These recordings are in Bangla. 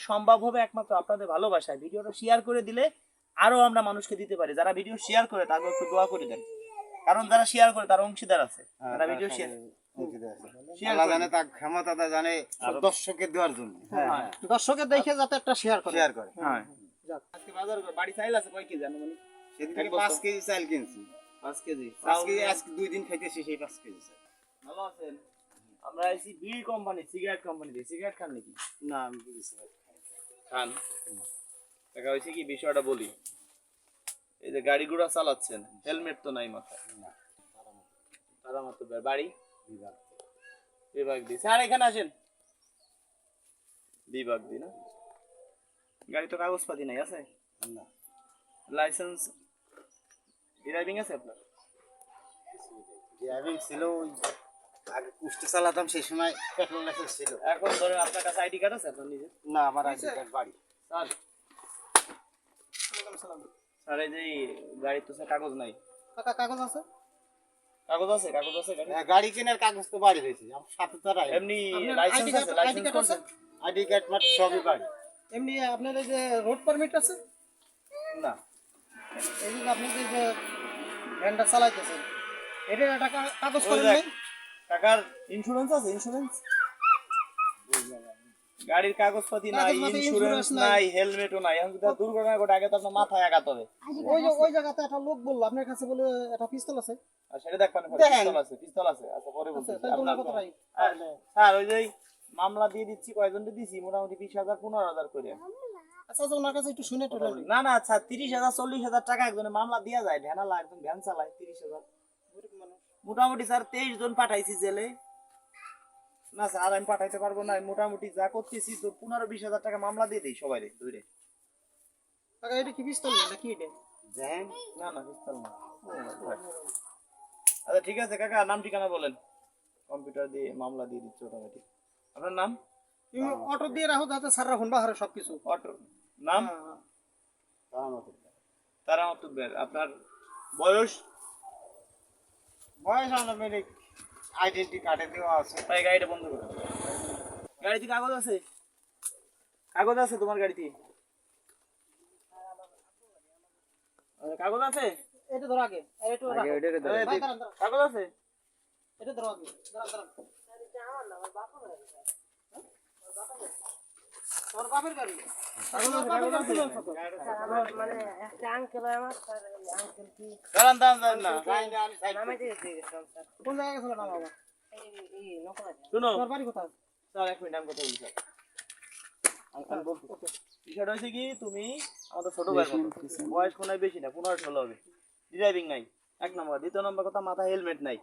সম্ভব হবে একমাত্র আপনাদের ভালোবাসায়। ভিডিওটা শেয়ার করে দিলে আরো আমরা মানুষকে দিতে পারি। যারা ভিডিও শেয়ার করে তাকে একটু দোয়া করে দেন, কারণ যারা শেয়ার করে তার অংশীদার আছে। যারা ভিডিও শেয়ার আল্লাহ জানে তার ক্ষমতাটা জানে দর্শকের দেওয়ার জন্য। দর্শকের দেখে যাতে একটা শেয়ার করে। হ্যাঁ আজকে বাজার বাড়ি চাইল আছে কয় কেজি জানো? মানে সেদিন 5 কেজি চাল কিনছি। 5 কেজি। আজকে 2 দিন খাইতেছি সেই 5 কেজি চাল। ভালো আছেন? আমরা আইছি বিড়ি কোম্পানি, সিগারেট কোম্পানিতে। সিগারেট খান নাকি? না আমি বিড়ি সিগারেট খান। টাকা হয়েছে কি বিষয়টা বলি। এই যে গাড়ি ঘোড়া চালাচ্ছেন, হেলমেট তো নাই মাথায়। তারা মতো বাড়ি বিভাগ দি। স্যার এখানে আসেন। বিভাগ দি না? গাড়ি তো কাগজপাতি নাই আছে? না। লাইসেন্স ড্রাইভিং আছে আপনার? ড্রাইভিং ছিল, ওই আগে কুষ্টি চালাতাম সেই সময় পেট্রোল লাইসেন্স ছিল। এখন ধরেন আপনার কাছে আইডি কার্ড আছে আপনার নিজে? না, আমার আইডি কার্ড বাড়ি। স্যার স্যার এই যে গাড়ির তো স্যার কাগজ নাই। কাগজ আছে? কাগজ আছে? কাগজ আছে গাড়ি? গাড়ি কেনার কাগজ তো বাড়ি হয়েছে, আমার সাথে তো রাই। এমনি লাইসেন্স আছে? লাইসেন্স আছে? আইডি কার্ড মাত্র সবই বাড়ি। এমনি আপনার এই যে রোড পারমিট আছে? না। এই যে আপনি যে ভ্যানটা চালাইতেছেন, এটা একটা কাগজ করেন নাই? টাকার ইন্স্যুরেন্স আছে? ইন্স্যুরেন্স গাড়ির কাগজপাতি নাই, ইন্স্যুরেন্স নাই, হেলমেটও নাই। এখন যদি দুর্ঘটনা ঘটে আগে তো আপনার মাথায় আঘাত হবে। ওই জায়গাতে একটা লোক বললো আপনার কাছে বলে একটা পিস্তল আছে। আর সেটা দেখবেন পিস্তল আছে, পিস্তল আছে। আচ্ছা পরে বলছি। স্যার ওই যে মামলা দিয়ে দিচ্ছি, কয়জনকে দিছি মোটামুটি 20,000 15,000 করে। আচ্ছা ওনার কাছে একটু শুনে টুলে। না না আচ্ছা 30,000 40,000 টাকা একজনে মামলা দিয়া যায়। ভ্যানালা একজন ভ্যান চালায় 30,000 মোটামুটি। স্যার 23 জন পাঠাইছি জেলে। না স্যার আমি পাঠাইতে পারবো না। মোটামুটি যা করতেছি তো 15-20,000 টাকা মামলা দিয়ে দিই সবাই ধরে। টাকা এটা কি পিস্তল নাকি এটা? দেখেন না না পিস্তল না। আচ্ছা ঠিক আছে কাকা, নাম ঠিকানা বলেন। কম্পিউটার দিয়ে মামলা দিয়ে দিচ্ছি অটোমেটিক। আপনার নাম? তুমি অটো দিয়ে রাখো যাতে স্যাররা হুন্ডা হারে সবকিছু। অটো নাম? তারা মাতুব্বের। আপনার বয়স? বয়স অটোমেটিক আইডেন্টি কার্ডে দেওয়া আছে। ভাই গাড়িটা বন্ধ করো। গাড়িতে কাগজ আছে? কাগজ আছে তোমার গাড়িতে? কাগজ আছে? এটা ধরো আগে, আর একটু রাখো। ভাই দাঁড়ান, দাঁড়ান। কাগজ আছে? এটা ধরো আগে, দাঁড়ান, দাঁড়ান। তোর বাপের গাড়ি। মানে একটা আঙ্কেল আমার স্যার, আঙ্কেল কি দাঁড়ান দাঁড়ান দাঁড়ান না। নামে দিয়ে গেছিলাম স্যার। কোন জায়গায় গেছিল নাম বাবা? এই নকরা শুনো তোর বাড়ি কোথায়? স্যার এক মিনিট আমি কথা বলি স্যার। আমি বলছি বিষয়টা হয়েছে কি, তুমি আমাদের ছোট ভাই মতো, বয়স কোনো বেশি না, 15-16 হবে। ড্রাইভিং নাই এক নম্বর। দ্বিতীয় নম্বর কথা, মাথায় হেলমেট নাই।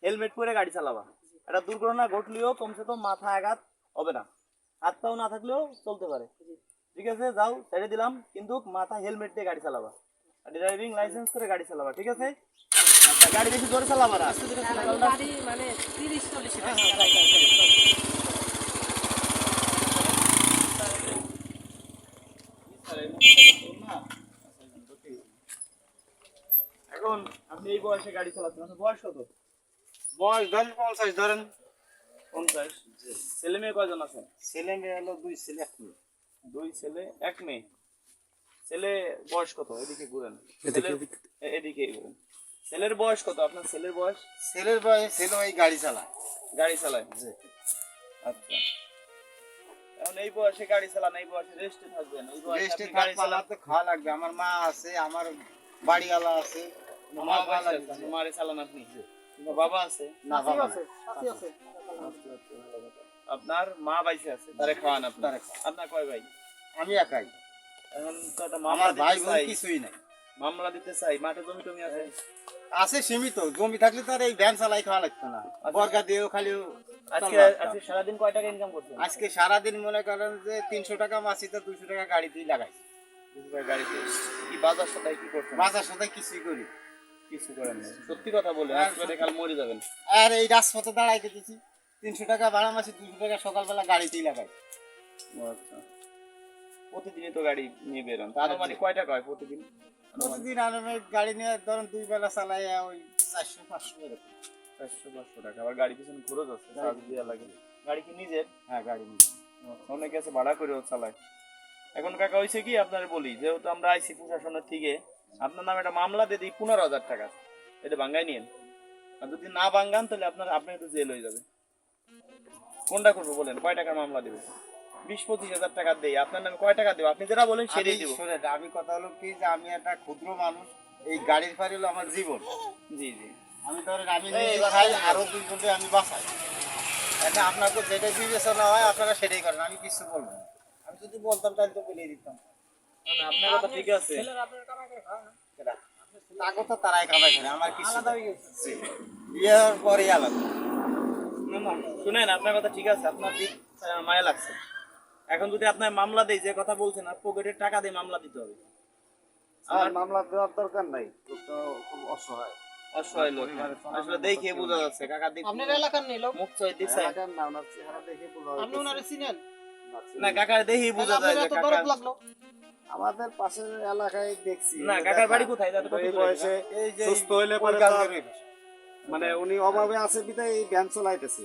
হেলমেট পরে গাড়ি চালাবা। একটা দুর্ঘটনা ঘটলেও কমসে কম মাথা আঘাত হবে না, হাত পাও না থাকলেও চলতে পারে। ঠিক আছে যাও ছেড়ে দিলাম, কিন্তু মাথা হেলমেট দিয়ে গাড়ি চালাবা, ড্রাইভিং লাইসেন্স করে গাড়ি চালাবা। ঠিক আছে? আচ্ছা গাড়ি বেশি জোরে চালাবা না। গাড়ি মানে 30-40 এখন আপনি এই বয়সে গাড়ি চালাচ্ছেন, আপনার বয়স কত? বয়স ধরেন 50 ধরেন। 50। ছেলে মেয়ে কয়জন আছেন? ছেলে মেয়ে হলো 2 ছেলে 1 মেয়ে। 2 ছেলে 1 মেয়ে। ছেলে বয়স কত? এদিকে ঘুরেন, এদিকে ঘুরেন। ছেলের বয়স কত? আপনার ছেলের বয়স? ছেলের বয়স ছেলে ওই গাড়ি চালায়। গাড়ি চালায়? আচ্ছা এখন এই বয়সে গাড়ি চালান, এই বয়সে রেস্টে থাকবেন। এই বয়সে রেস্টে আপনি গাড়ি থাকলে আমার চালান। তো খাওয়া লাগবে। আমার মা আছে, আমার বাড়িওয়ালা আছে। আমার বয়স আছে, মারে চালান আপনি? বাবা আছে? না বাবা আছে, সাথী আছে। আপনার মা বাইসে আছে, তারে খাওয়ান আপনার। আপনার কয় ভাই? আমি একাই। এখন তো একটা আমার মামলা ভাই দিতে বোন চাই, কিছুই নাই। মামলা দিতে চাই। মাঠে জমি টমি আছে? আছে সীমিত। জমি থাকলে তো আর এই ভ্যান চালাই খাওয়া লাগতো না। বর্গা দিয়েও খালি আজকে আজকে সারাদিন কয় টাকা ইনকাম করছেন? আজকে সারাদিন মনে করেন যে 300 টাকা মাসি, তো 200 টাকা গাড়িতেই লাগাই। গাড়িতে কি বাজার সদাই কি করছেন? বাজার সাথে কিছুই করি কিছু করেন না, সত্যি কথা বলে আজকে কাল মরে যাবেন। আর এই রাজপথে দাঁড়াইতে দিচ্ছি 300 টাকা ভাড়া মাসি, 200 টাকা সকালবেলা গাড়িতেই লাগাই। আচ্ছা প্রতিদিনই তো গাড়ি নিয়ে বেরোন, তার মানে কয় টাকা হয় প্রতিদিন? প্রতিদিন আমি গাড়ি নিয়ে ধরেন 2 বেলা চালাই ওই 400-500 এরকম। 400-500 টাকা। আবার গাড়ি পিছনে খরচ আছে, চার্জ দেওয়া লাগে। গাড়ি কি নিজের? হ্যাঁ গাড়ি নিয়ে। অনেকে আছে ভাড়া করেও চালায়। এখন কাকা হয়েছে কি আপনারা বলি, যেহেতু আমরা আইসি প্রশাসনের থেকে, আপনার নামে একটা মামলা দিয়ে দিই 15,000 টাকা, এটা ভাঙ্গাই নিয়েন। আর যদি না ভাঙ্গান তাহলে আপনি তো জেল হয়ে যাবে। কোনটা করবো বলেন, কয় টাকার মামলা দেবে? 20-25,000 টাকা দেই, আপনার নামে কয় টাকা দেবো? আপনি যেটা বলেন সেটাই দেবো। শোনেন, আমি কথা হলো কি যে আমি একটা ক্ষুদ্র মানুষ, এই গাড়ির ফাড়ি হলো আমার জীবন। জি জি। আমি ধরেন আমি নিজে খাই, আরো দুইজনকে আমি বাঁচাই। এটা আপনাকে যেটা বিবেচনা হয় আপনারা সেটাই করেন, আমি কিছু বলবো না। আমি যদি বলতাম তাহলে তো বলে দিতাম। না, আপনার কথা ঠিক আছে। তাকে তো তারাই কামাই করে, আমার কিছু বিয়ের পরে আলাদা। না না, শুনেন, আপনার কথা ঠিক আছে, আপনার দিক মায়া লাগছে। এখন যদি আপনার মামলা দেয়, যে কথা বলছেন, আর পকেটের টাকা দিয়ে মামলা দিতে হবে। আর মামলা দেওয়ার দরকার নাই, লোকটা খুব অসহায়। অসহায় লোক, আসলে দেখে বোঝা যাচ্ছে কাকা দিক আপনার এলাকার নেই লোক, মুখ চয় দিচ্ছে। এলাকার না, ওনার চেহারা দেখে বোঝা আপনি যাচ্ছে। ওনারে চিনেন? না কাকার দেখেই বোঝা যায় আপনার যে এত কাকা। দরদ লাগলো? আমাদের পাশের এলাকায় দেখছি। না কাকার বাড়ি কোথায়? যাতে এই বয়সে সুস্থ হইলে পরে মানে উনি অভাবে আছে বিধায় এই ভ্যান চালাইতেছে।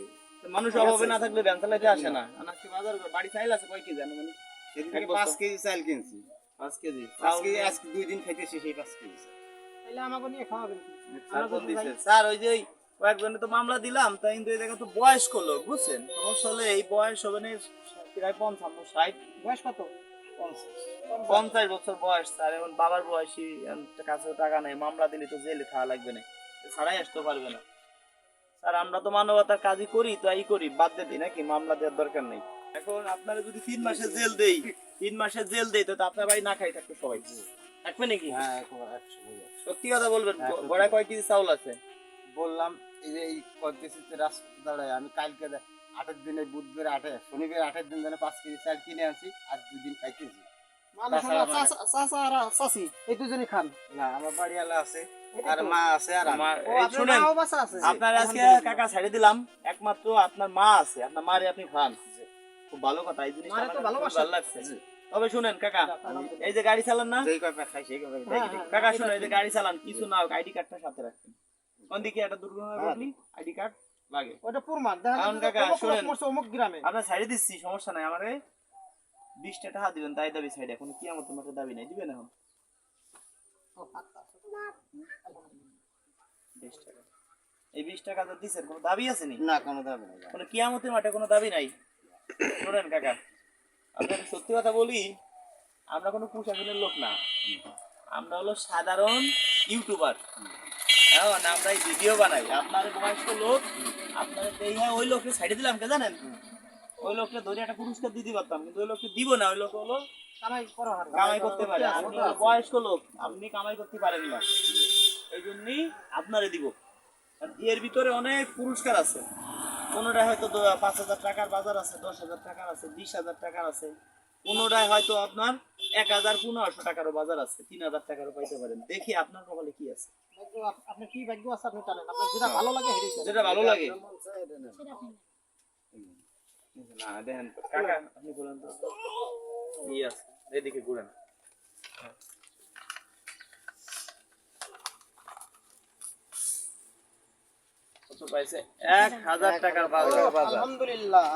মানুষ অভাবে না থাকলে ভ্যান চালাইতে আসে না। আজকে বাজার বাড়ি চাইল আছে কয় কেজি জানো? মানে সেদিকে 5 কেজি চাল কিনছি। 5 কেজি। 5 কেজি আজকে 2 দিন খাইতেছি সেই 5 কেজি। তাহলে আমাকে নিয়ে খাওয়াবেন কি? স্যার বল দিছে। স্যার ওই যে ওই কয়েকজনে তো মামলা দিলাম, তাই কিন্তু এই জায়গা তো বয়স্ক লোক, বুঝছেন? সমস্যা হলে এই বয়স হবে না প্রায় 55 60 বয়স কত? 50 বছর বয়স। স্যার এখন বাবার বয়সী, কাছে টাকা নাই, মামলা দিলে তো জেলে খাওয়া লাগবে না, ছাড়াই আসতে পারবে না। স্যার আমরা তো মানবতার কাজই করি, তাই করি, বাদ দিয়ে দিই নাকি? মামলা দেওয়ার দরকার নেই। এখন আপনারা যদি 3 মাসের জেল দেই, 3 মাসের জেল দেই, তো আপনার বাড়ি না খাই থাকবে সবাই, থাকবে নাকি? হ্যাঁ, একেবারে 100%। সত্যি কথা বলবেন, গড়ায় কয় কেজি চাউল আছে? বললাম এই যে এই কন্টেস্টে রাজপথে দাঁড়ায় আমি কালকে 8 দিনে বুধবার 8 শনিবার 8 দিন ধরে 5 কেজি চাল কিনে আনছি, আজ 2 দিন খাইতেছি। মানুষ হলো চাচা আর চাচি, এই দুজনই খান। না, আমার বাড়িওয়ালা আছে আর মা আছে আর আমি। ও, এই আপনার শুনেন, মাও বাঁচা আছে? আপনার আজকে কাকা ছাড়ে দিলাম, একমাত্র আপনার মা আছে, আপনার মারে আপনি খান। খুব ভালো কথা, এই জিনিসটা মারে তো আমার খুব ভালোবাসে। ভালো লাগছে। তবে শুনেন কাকা, এই যে গাড়ি চালান না, যেই কয়টা খাই সেই কয়টা হ্যাঁ, দেখি। হ্যাঁ। কাকা শুনেন, এই যে গাড়ি চালান, কিছু না হোক আইডি কার্ডটা সাথে রাখবেন। কোন দিকে একটা দুর্ঘটনা ঘটলি আইডি কার্ড লাগে। ওটা প্রমাণ দেখা কারণ যাচ্ছে যে কাকা, অমুক লোক শুনেন, মরছে অমুক গ্রামে। আপনার ছাড়ে দিচ্ছি, সমস্যা নাই, আমারে 20টা টাকা দিবেন, তাই দাবি সাইডে, কোনো কিয়ামতের মাঠে দাবি নাই, দিবেন এখন 20 টাকা। এই 20 টাকা তো দিছেন, কোনো দাবি আছে নি? না, কোনো দাবি নাই। কোনো কিয়ামতের মাঠে কোনো দাবি নাই। শোনেন কাকা, আপনাকে সত্যি কথা বলি, আমরা কোনো প্রশাসনের লোক না, আমরা হলো সাধারণ ইউটিউবার। হ্যাঁ, মানে আমরা এই ভিডিও বানাই। আপনার বয়স্ক লোক, আপনার ওই লোককে ছাড়িয়ে দিলাম, কে জানেন? ওই লোকটা ধরে একটা পুরস্কার দিতে পারতাম, কিন্তু ওই লোককে দিব না। ওই লোক হলো কামাই করো হার। কামাই করতে পারে, আপনি হলো বয়স্ক লোক, আপনি কামাই করতে পারেন না, এই জন্যই আপনারে দিব। আর এর ভিতরে অনেক পুরস্কার আছে, কোনোটায় হয়তো 5,000 টাকার বাজার আছে, 10,000 টাকার আছে, 20,000 টাকার আছে, কোনোটায় হয়তো আপনার 1,000-1,500 টাকারও বাজার আছে, 3,000 টাকারও পাইতে পারেন। দেখি আপনার কপালে কি আছে, আপনি কি ভাগ্য আছে আপনি জানেন, আপনার যেটা ভালো লাগে সেটাই করেন। যেটা ভালো লাগে। না দেখেন তো, কাকা আপনি বলেন তো কি আছে, এদিকে ঘুরেন। কত পাইছে? 1,000 টাকার বাজার। আলহামদুলিল্লাহ,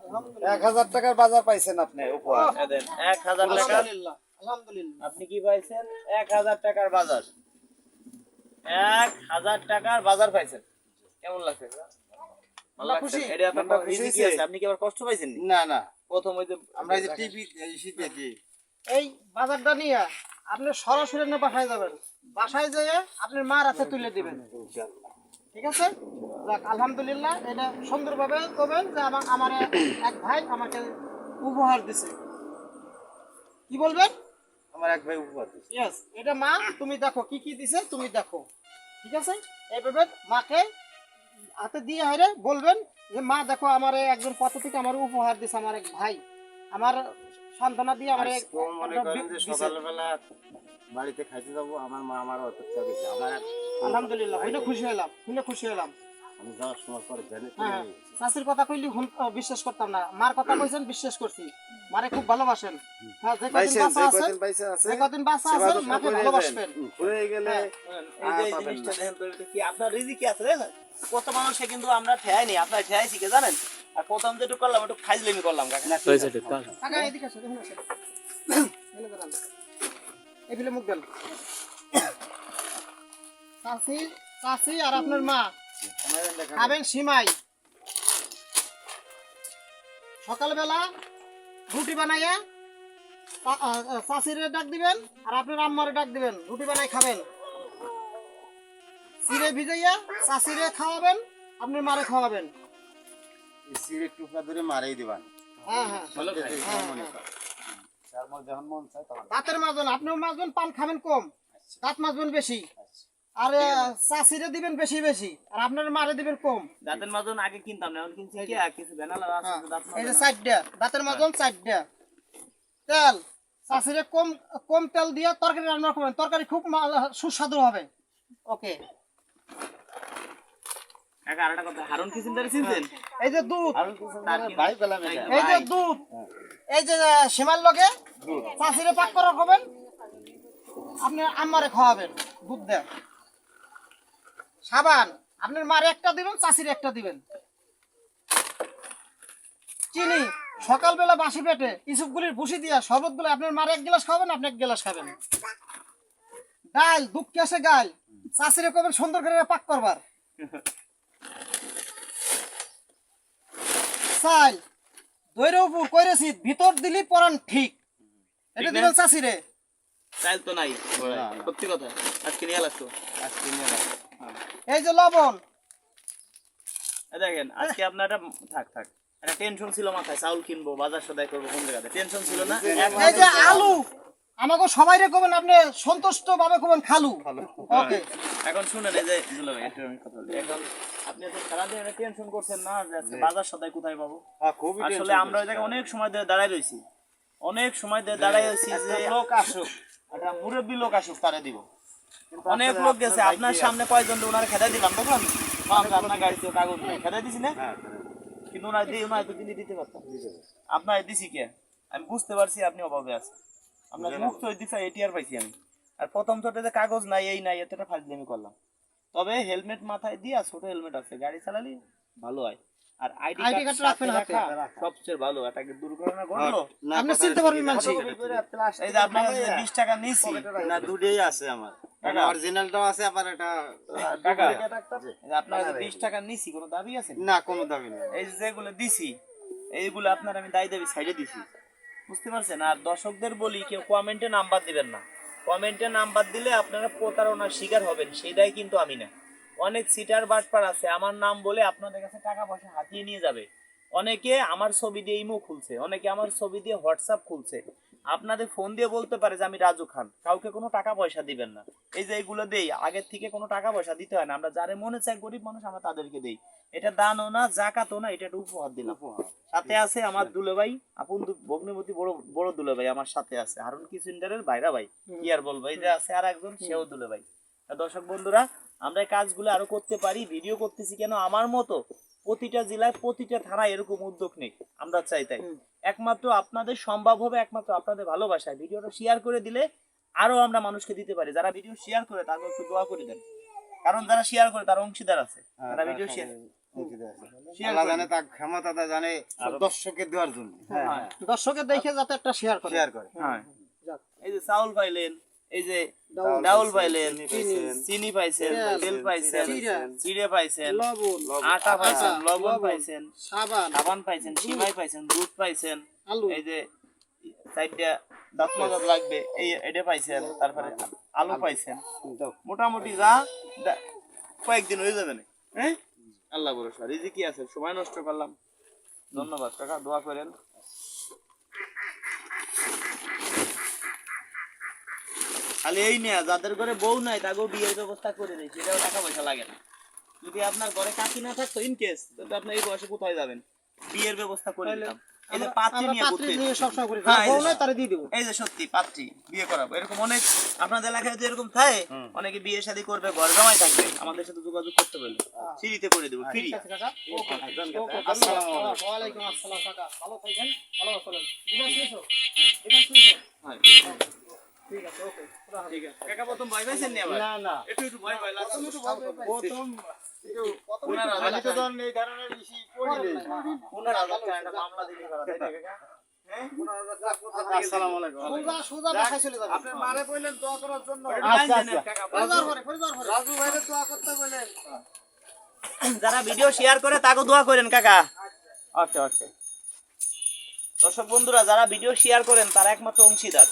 আলহামদুলিল্লাহ, 1000 টাকার বাজার পাইছেন আপনি উপহার। এই দেন 1,000 টাকা। আলহামদুলিল্লাহ, আলহামদুলিল্লাহ। আপনি কি পাইছেন? 1,000 টাকার বাজার। 1,000 টাকার বাজার পাইছেন, কেমন লাগছে? ভালো লাগছে? খুশি। এটা আপনার আমরা খুশি খুশি কি হয়েছি। আছে? আপনি কি আবার কষ্ট পাইছেন? না না, প্রথম ওই যে আমরা এই যে টিভি দেখি। এই বাজারটা নিয়ে আপনি সরাসরি না বাসায় যাবেন, বাসায় যেয়ে আপনার মার হাতে তুলে দিবেন, ঠিক আছে? যাক, আলহামদুলিল্লাহ, এটা সুন্দরভাবে করবেন যে আমার এক ভাই আমাকে উপহার দিছে। কি বলবেন? আমার এক ভাই উপহার দিছে। ইয়েস, এটা মা তুমি দেখো কি কি দিছে, তুমি দেখো, ঠিক আছে? এইভাবে মাকে হাতে দিয়ে হাইরে বলবেন যে মা দেখো আমার একজন কত থেকে আমার উপহার দিছে, আমার এক ভাই আমার সান্ত্বনা দিয়ে আমার আজকেও মনে করেন যে সকালবেলা বাড়িতে খাইতে যাবো, আমার মা আমার অপেক্ষা দিছে। আমার আলহামদুলিল্লাহ, শুনে খুশি হলাম, শুনে খুশি হলাম। আমি যাওয়ার সময় পরে জানি হ্যাঁ, চাষির কথা কইলি বিশ্বাস করতাম না, মার কথা কইছেন বিশ্বাস করছি, মারে খুব ভালোবাসেন। হ্যাঁ, যে কদিন বাঁচা আছে, যে কদিন বাঁচা আছে মাকে ভালোবাসবেন। হয়ে গেলে এই যে এই জিনিসটা দেখেন তো, এটা কি আপনার রিজিক কি আছে দেখেন? কত মানুষে কিন্তু আমরা ঠেয়াইনি, আপনার ঠেয়াইছি কে জানেন? আর প্রথম যেটুকু করলাম একটু ফাইজলামি করলাম কাকা। হয়েছে ঠিক আছে। কাকা এদিকে আসো, দেখুন আসো। এনে দাঁড়ান। এই ফিলে মুখ দেন। চাচি আর আপনার মা খাবেন সিমাই। সকালবেলা রুটি বানাইয়া চাচিরে ডাক দিবেন আর আপনার আম্মারে ডাক দিবেন, রুটি বানাই খাবেন। চিড়ে ভিজাইয়া চাচিরে খাওয়াবেন, আপনার মারে খাওয়াবেন। সিগারেট টুকরা ধরে মারাই দিবান। হ্যাঁ হ্যাঁ ভালো খাই। তার মধ্যে যখন মন চায় তখন। দাঁতের মাজন, আপনিও মাজবেন, পান খাবেন কম, দাঁত মাজবেন বেশি। আর চাচিরে দিবেন বেশি বেশি, আর আপনার মারে দিবেন কম। দাঁতের মাজন আগে কিনতাম না, এখন কিনছি কি আর কিছু বেনালা আছে দাঁত এই যে মাজা। 4টা দাঁতের মাজন, 4টা তেল। চাচিরে কম কম তেল দিয়ে তরকারি রান্না করবেন, তরকারি খুব সুস্বাদু হবে। ওকে। কাকা আরেকটা কথা, হারুন কিচেন দারে চিনছেন? এই যে দুধ, তার ভাই পেলাম এটা। এই যে দুধ, এই যে সীমার লগে চাচিরে পাক করে খাবেন, আপনি আম্মারে খাওয়াবেন দুধ দেন। সাবান আপনার মারে একটা দিবেন, চাচিরে একটা দিবেন। চিনি সকালবেলা বাসি পেটে ইসুপগুলির ভুসি দিয়া শরবতগুলো আপনার মারে 1 গ্লাস খাবেন, আপনি 1 গ্লাস খাবেন। ডাল দুধ কেসে গাল চাচিরে করবেন সুন্দর করে পাক করবার। চাল দইরে উপর কইরেছি, ভিতর দিলি পরান ঠিক, এটা দিবেন চাচিরে। চাইল তো নাই সত্যি কথা, আজকে নিয়ে লাগতো। আজকে নিয়ে যাবো। এই যে লবণ, দেখেন আজকে আপনার একটা থাক একটা টেনশন ছিল মাথায়, চাউল কিনবো, বাজার সদাই করবো, কোন জায়গাতে টেনশন ছিল না। এই যে আলু, আমাকে সবাই কবেন আপনি সন্তুষ্ট ভাবে কবেন খালু। ওকে। এখন শুনেন, এই যে দুলা ভাই একটু আমি কথা বলি। এখন আপনি তো সারাদিন একটা টেনশন করছেন না যে আজকে বাজার সদাই কোথায় পাবো। হ্যাঁ, খুবই আসলে টেনশন আমরা ওই জায়গায় অনেক সময় ধরে দাঁড়ায় রয়েছি, যে লোক আসুক, একটা মুরব্বী লোক আসুক তারে দিব। অনেক লোক গেছে, আপনার সামনে কয়জন ওনারে খেদাই দিলাম দেখলাম, আপনার গাড়িতে কাগজ নেই, খেদাই দিছি না? কিন্তু ওনার তো তিনি দিতে পারতাম, আপনার দিছি কে? আমি বুঝতে পারছি আপনি অভাবে আছেন, আপনার মুখ তো দিছে এটি আর পাইছি আমি। আর প্রথম ছোটে যে কাগজ নাই এই নাই এতটা ফাজলামি করলাম। তবে হেলমেট মাথায় দিয়া, ছোট হেলমেট আছে, গাড়ি চালালি ভালো হয়। আর আইডি কার্ড রাখবেন হাতে, সবচেয়ে ভালো। একটা দুর্ঘটনা ঘটলো, আপনি চিনতে পারবেন মানুষ। এই যে আপনার কাছে 20 টাকা নিছি, না, দুটোই আছে আমার। টাকা? অরিজিনালটাও আছে, আবার এটা টাকা এই যে আপনার কাছে 20 টাকা নিছি, কোনো দাবি আছে? না, কোনো দাবি নেই। এই যে যেগুলো দিছি এইগুলো আপনার আমি দায় দাবি সাইডে দিছি, বুঝতে পারছেন? আর দর্শকদের বলি, কেউ কমেন্টে নাম্বার দিবেন না। কমেন্টে নাম্বার দিলে আপনারা প্রতারণার শিকার হবেন, সেটাই কিন্তু আমি না। অনেক সিটার বাটপার আছে, আমার নাম বলে আপনাদের কাছে টাকা পয়সা হাতিয়ে নিয়ে যাবে। অনেকে আমার ছবি দিয়ে ইমো খুলছে, অনেকে আমার ছবি দিয়ে হোয়াটসঅ্যাপ খুলছে, আপনাদের ফোন দিয়ে বলতে পারে যে আমি রাজু খান, কাউকে কোনো টাকা পয়সা দিবেন না। এই যে এইগুলো দেই, আগের থেকে কোনো টাকা পয়সা দিতে হয় না, আমরা যারে মনে চাই গরিব মানুষ আমরা তাদেরকে দেই। এটা দানও না, জাকাতও না, এটা একটা উপহার দিলাম। সাথে আছে আমার দুলে ভাই, আপন ভগ্নিপতি, বড় বড় দুলে ভাই আমার সাথে আছে, হারুন কিচেন্ডারের ভাইরা ভাই, কি আর বলবো। এই যে আছে আর একজন, সেও দুলে ভাই। দর্শক বন্ধুরা, আমরা এই কাজগুলো আরো করতে পারি, ভিডিও করতেছি কেন, আমার মতো প্রতিটা জেলায় প্রতিটা থানায় এরকম উদ্যোগ নেই, আমরা চাই তাই। একমাত্র আপনাদের সম্ভব হবে, একমাত্র আপনাদের ভালোবাসায়। ভিডিওটা শেয়ার করে দিলে আরো আমরা মানুষকে দিতে পারি। যারা ভিডিও শেয়ার করে তাকে একটু দোয়া করে দেন, কারণ যারা শেয়ার করে তার অংশীদার আছে, যারা ভিডিও শেয়ার আল্লাহ জানে, তার ক্ষমতা জানে দর্শকের দেওয়ার জন্য। দর্শকের দেখে যাতে একটা শেয়ার করে। শেয়ার করে। হ্যাঁ, এই যে চাউল পাইলেন, এই যে ডাউল পাইলেন, চিনি পাইছেন, তেল পাইছেন, চিড়ে পাইছেন, লবণ, আটা পাইছেন, লবণ পাইছেন, সাবান, সাবান পাইছেন, সিমাই পাইছেন, দুধ পাইছেন, আলু, এই যে চারটা দাঁত মাজা লাগবে এই এটা পাইছেন, তারপরে আলু পাইছেন। মোটামুটি যা কয়েকদিন হয়ে যাবে না। হ্যাঁ, আল্লাহ ভরসা, রিজিকি আছে। সময় নষ্ট করলাম, ধন্যবাদ কাকা, দোয়া করেন। খালি এই নিয়ে যাদের ঘরে বউ নাই তাকেও বিয়ের ব্যবস্থা করে দিই, সেটাও টাকা পয়সা লাগে না। যদি আপনার ঘরে কাকি না থাকতো ইন কেস, তাহলে আপনি এই বয়সে কোথায় যাবেন? বিয়ের ব্যবস্থা করে দিতাম। এই যে পাত্রী নিয়ে ঘুরতে, সবসময় করি, হ্যাঁ, বউ নাই তারে দিয়ে দেবো। এই যে সত্যি পাত্রী বিয়ে করাবো, এরকম অনেক আপনাদের এলাকায় যদি এরকম থাকে, অনেকে বিয়ে শাদী করবে, ঘর জামাই থাকবে, আমাদের সাথে যোগাযোগ করতে বলবে, সিঁড়িতে করে দেবো ফ্রি। কাকা, ওকে, ওকে, আসসালামু আলাইকুম। ওয়ালাইকুম আসসালাম কাকা, ভালো থাকেন, ভালো চলেন। দিবেন শুনেছো? দিবেন শুনেছো? ঠিক আছে, ওকে, খুদা হাফেজ। ঠিক আছে কাকা, প্রথম ভয় পাইছেন নি আবার? না, না, একটু ভয় পাইলাম। প্রথম আমি তো ধরেন এই ধরনের বেশি 15,000 টাকা একটা মামলা দিলে করা, তাই না কাকা? আসসালামু আলাইকুম। সোজা সোজা বাসায় চলে যাবেন। আপনার মারে বললেন দোয়া করার জন্য। আচ্ছা, আচ্ছা। কাকা, ফিরে যাওয়ার পরে, ফিরে যাওয়ার পরে। রাজু ভাইরে দোয়া করতে বলেন। যারা ভিডিও শেয়ার করে তাকে দোয়া করেন কাকা। আচ্ছা আচ্ছা। দর্শক বন্ধুরা যারা ভিডিও শেয়ার করেন তারা একমাত্র অংশীদার।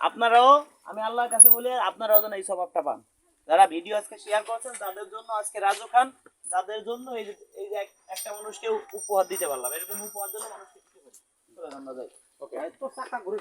আপনারাও, আমি আল্লাহর কাছে বলি আপনারাও যেন এই স্বভাবটা পান। যারা ভিডিও আজকে শেয়ার করছেন তাদের জন্য আজকে রাজু খান, যাদের জন্য এই যে একটা মানুষকে উপহার দিতে পারলাম, এরকম উপহার জন্য মানুষকে দিতে পারি। চলে আমরা যাই। ওকে। তো চাকা ঘুরে